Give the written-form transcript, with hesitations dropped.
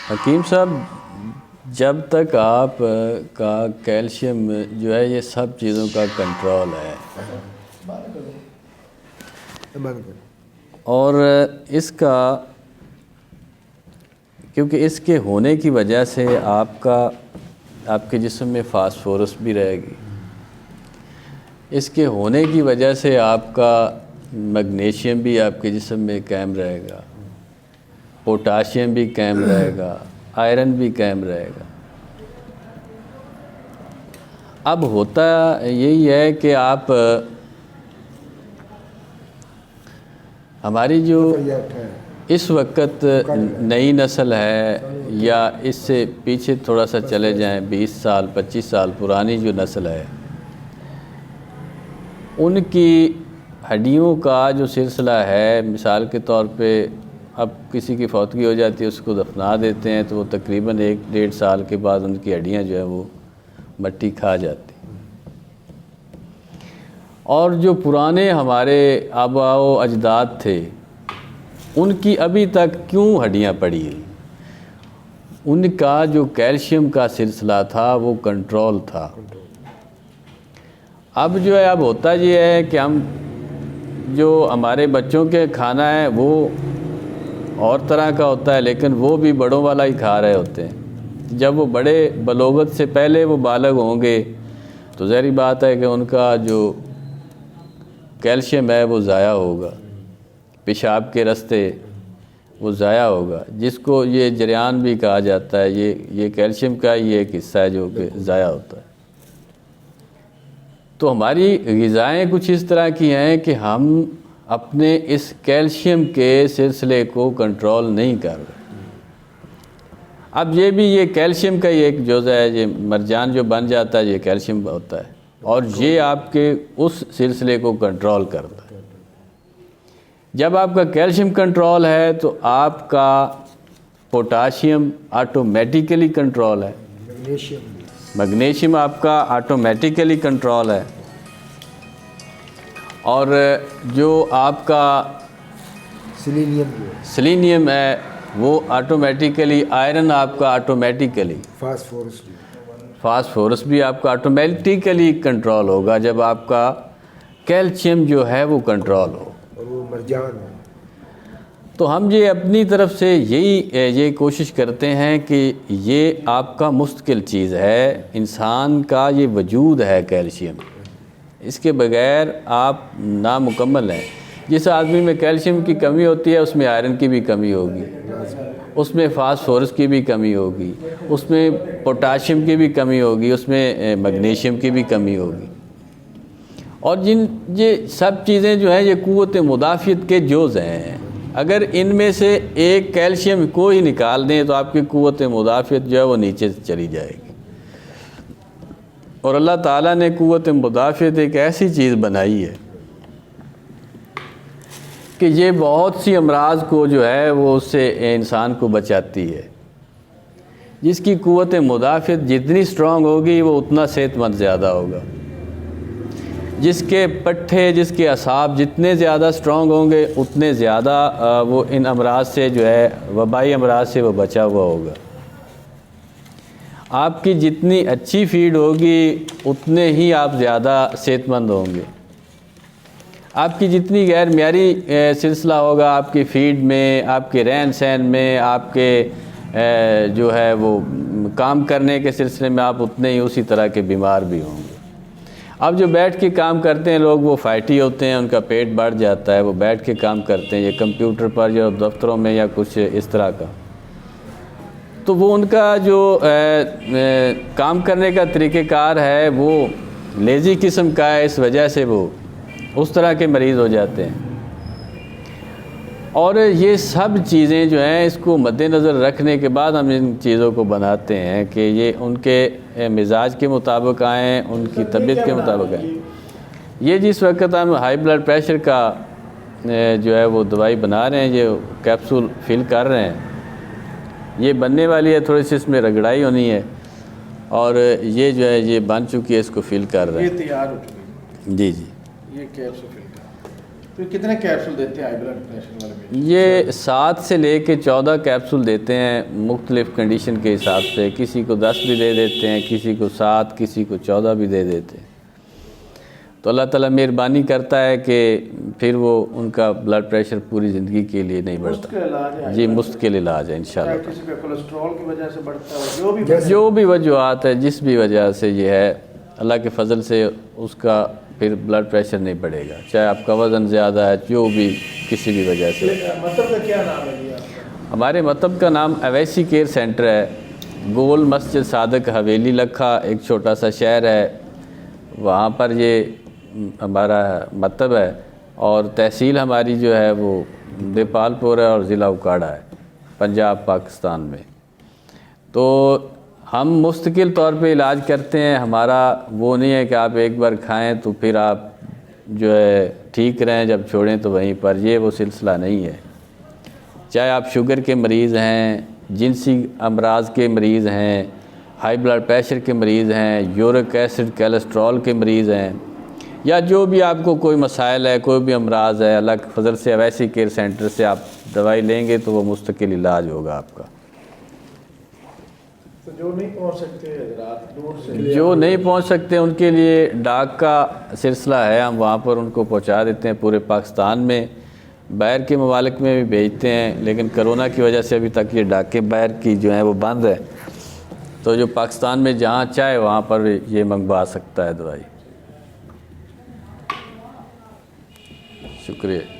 हकीम साहब, जब तक आप का कैल्शियम जो है ये सब चीज़ों का कंट्रोल है और इसका, क्योंकि इसके होने की वजह से आपके जिस्म में फास्फोरस भी रहेगी, इसके होने की वजह से आपका मैग्नीशियम भी आपके जिस्म में कायम रहेगा, पोटाशियम भी कायम रहेगा, आयरन भी कायम रहेगा। अब होता यही है कि आप हमारी जो इस वक्त नई नस्ल है या इससे पीछे थोड़ा सा चले जाएं, 20 साल 25 साल पुरानी जो नस्ल है, उनकी हड्डियों का जो सिलसिला है, मिसाल के तौर पे अब किसी की फौतगी हो जाती है, उसको दफना देते हैं तो वो तकरीबन 1-1.5 साल के बाद उनकी हड्डियां जो है वो मिट्टी खा जाती। और जो पुराने हमारे आबाओ अजदाद थे, उनकी अभी तक क्यों हड्डियां पड़ी हैं? उनका जो कैल्शियम का सिलसिला था वो कंट्रोल था। अब जो है, अब होता ये है कि हम जो हमारे बच्चों के खाना है वो और तरह का होता है, लेकिन वो भी बड़ों वाला ही खा रहे होते हैं। जब वो बड़े बलोगत से पहले वो बालग होंगे तो ज़ाहिर बात है कि उनका जो कैल्शियम है वो ज़ाया होगा, पेशाब के रास्ते वो ज़ाया होगा, जिसको ये जरियान भी कहा जाता है। ये कैल्शियम का ये एक हिस्सा है जो कि ज़ाया होता है। तो हमारी ग़िज़ाएँ कुछ इस तरह की हैं कि हम अपने इस कैल्शियम के सिलसिले को कंट्रोल नहीं कर रहे। अब ये कैल्शियम का ही एक जुज़ है, ये मरजान जो बन जाता है ये कैल्शियम होता है और ये आपके उस सिलसिले को कंट्रोल करता है। जब आपका कैल्शियम कंट्रोल है तो आपका पोटाशियम ऑटोमेटिकली कंट्रोल है, मैग्नीशियम आपका ऑटोमेटिकली कंट्रोल है, और जो आपका सेलेनियम है वो ऑटोमेटिकली, आयरन आपका ऑटोमेटिकली, फास्फोरस भी आपका ऑटोमेटिकली कंट्रोल होगा जब आपका कैल्शियम जो है वो कंट्रोल हो। और वो मरजान है। तो हम ये अपनी तरफ से ये कोशिश करते हैं कि ये आपका मुस्तकिल चीज़ है, इंसान का ये वजूद है कैल्शियम, इसके बगैर आप नामुकम्मल हैं। जिस आदमी में कैल्शियम की कमी होती है उसमें आयरन की भी कमी होगी, उसमें फास्फोरस की भी कमी होगी, उसमें पोटाशियम की भी कमी होगी, उसमें मैग्नीशियम की भी कमी होगी। और ये सब चीज़ें जो हैं ये क़ुव्वत मुदाफ़ियत के जोज़ हैं। अगर इनमें से एक कैल्शियम को ही निकाल दें तो आपकी क़ुव्वत मुदाफ़ियत जो है वो नीचे चली जाएगी। और अल्लाह ताला ने क़ुव्वत मुदाफ़ियत एक ऐसी चीज़ बनाई है कि ये बहुत सी अमराज़ को जो है वो उससे इंसान को बचाती है। जिसकी क़ुव्वत मुदाफ़ियत जितनी स्ट्रॉन्ग होगी वो उतना सेहतमंद ज़्यादा होगा। जिसके पट्ठे, जिसके असाब जितने ज़्यादा स्ट्रॉन्ग होंगे उतने ज़्यादा वो इन अमराज से जो है वबाई अमराज से वो बचा हुआ होगा। आपकी जितनी अच्छी फीड होगी उतने ही आप ज़्यादा सेहतमंद होंगे। आपकी जितनी गैर मियारी सिलसिला होगा आपकी फीड में, आपके रहन सहन में, आपके जो है वो काम करने के सिलसिले में, आप उतने ही उसी तरह के बीमार भी होंगे। अब जो बैठ के काम करते हैं लोग वो फैटी होते हैं, उनका पेट बढ़ जाता है, वो बैठ के काम करते हैं, ये कंप्यूटर पर या दफ्तरों में या कुछ इस तरह का, तो वो उनका जो काम करने का तरीक़ेकार है वो लेज़ी किस्म का है, इस वजह से वो उस तरह के मरीज़ हो जाते हैं। और ये सब चीज़ें जो हैं इसको मद्देनज़र रखने के बाद हम इन चीज़ों को बनाते हैं कि ये उनके मिजाज के मुताबिक आएँ, उनकी तबीयत के मुताबिक आएँ। ये जिस वक्त हम हाई ब्लड प्रेशर का जो है वो दवाई बना रहे हैं, ये कैप्सूल फिल कर रहे हैं, ये बनने वाली है, थोड़ी सी इसमें रगड़ाई होनी है और ये जो है ये बन चुकी है, इसको फिल कर रहे हैं। ये तैयार हो चुकी है। जी जी, ये कैप्सूल फिल कर तो कितने कैप्सूल देते हैं हाई ब्लड प्रेशर वाले में? ये 7 से लेके 14 कैप्सूल देते हैं मुख्तलिफ़ कंडीशन के हिसाब से। किसी को 10 भी दे देते हैं, किसी को 7, किसी को 14 भी दे देते हैं। तो अल्लाह ताला मेहरबानी करता है कि फिर वो उनका ब्लड प्रेशर पूरी ज़िंदगी के लिए नहीं बढ़ता। जी, मुस्तकिल इलाज है इंशाल्लाह। किसी पे कोलेस्ट्रॉल की वजह से बढ़ता है, जो भी वजूहत है, जिस भी वजह से ये है, अल्लाह के फ़ज़ल से उसका फिर ब्लड प्रेशर नहीं बढ़ेगा, चाहे आपका वज़न ज़्यादा है, जो भी किसी भी वजह से। मतलब का क्या नाम है आपका? हमारे मतलब का नाम अवैसी केयर सेंटर है। गोल मस्जिद सादक हवेली लखा एक छोटा सा शहर है, वहाँ पर ये हमारा मतलब है। और तहसील हमारी जो है वो देपालपुर है और ज़िला उकाड़ा है, पंजाब पाकिस्तान में। तो हम मुस्तकिल तौर पे इलाज करते हैं। हमारा वो नहीं है कि आप एक बार खाएं तो फिर आप जो है ठीक रहें, जब छोड़ें तो वहीं पर, ये वो सिलसिला नहीं है। चाहे आप शुगर के मरीज़ हैं, जिनसी अमराज के मरीज़ हैं, हाई ब्लड प्रेशर के मरीज़ हैं, यूरिक एसिड कोलेस्ट्रॉल के मरीज़ हैं, या जो भी आपको कोई मसाइल है, कोई भी अमराज है, अल्लाह के फजल से अवैसी केयर सेंटर से आप दवाई लेंगे तो वो मुस्तकिल इलाज होगा आपका। तो जो नहीं पहुंच सकते रात दूर से, जो नहीं पहुंच सकते उनके लिए डाक का सिलसिला है, हम वहाँ पर उनको पहुँचा देते हैं पूरे पाकिस्तान में। बाहर के ममालिक में भी भेजते हैं, लेकिन कोरोना की वजह से अभी तक ये डाके बाहर की जो हैं वो बंद है। तो जो पाकिस्तान में जहाँ चाहे वहाँ पर ये मंगवा सकता है दवाई। शुक्रिया।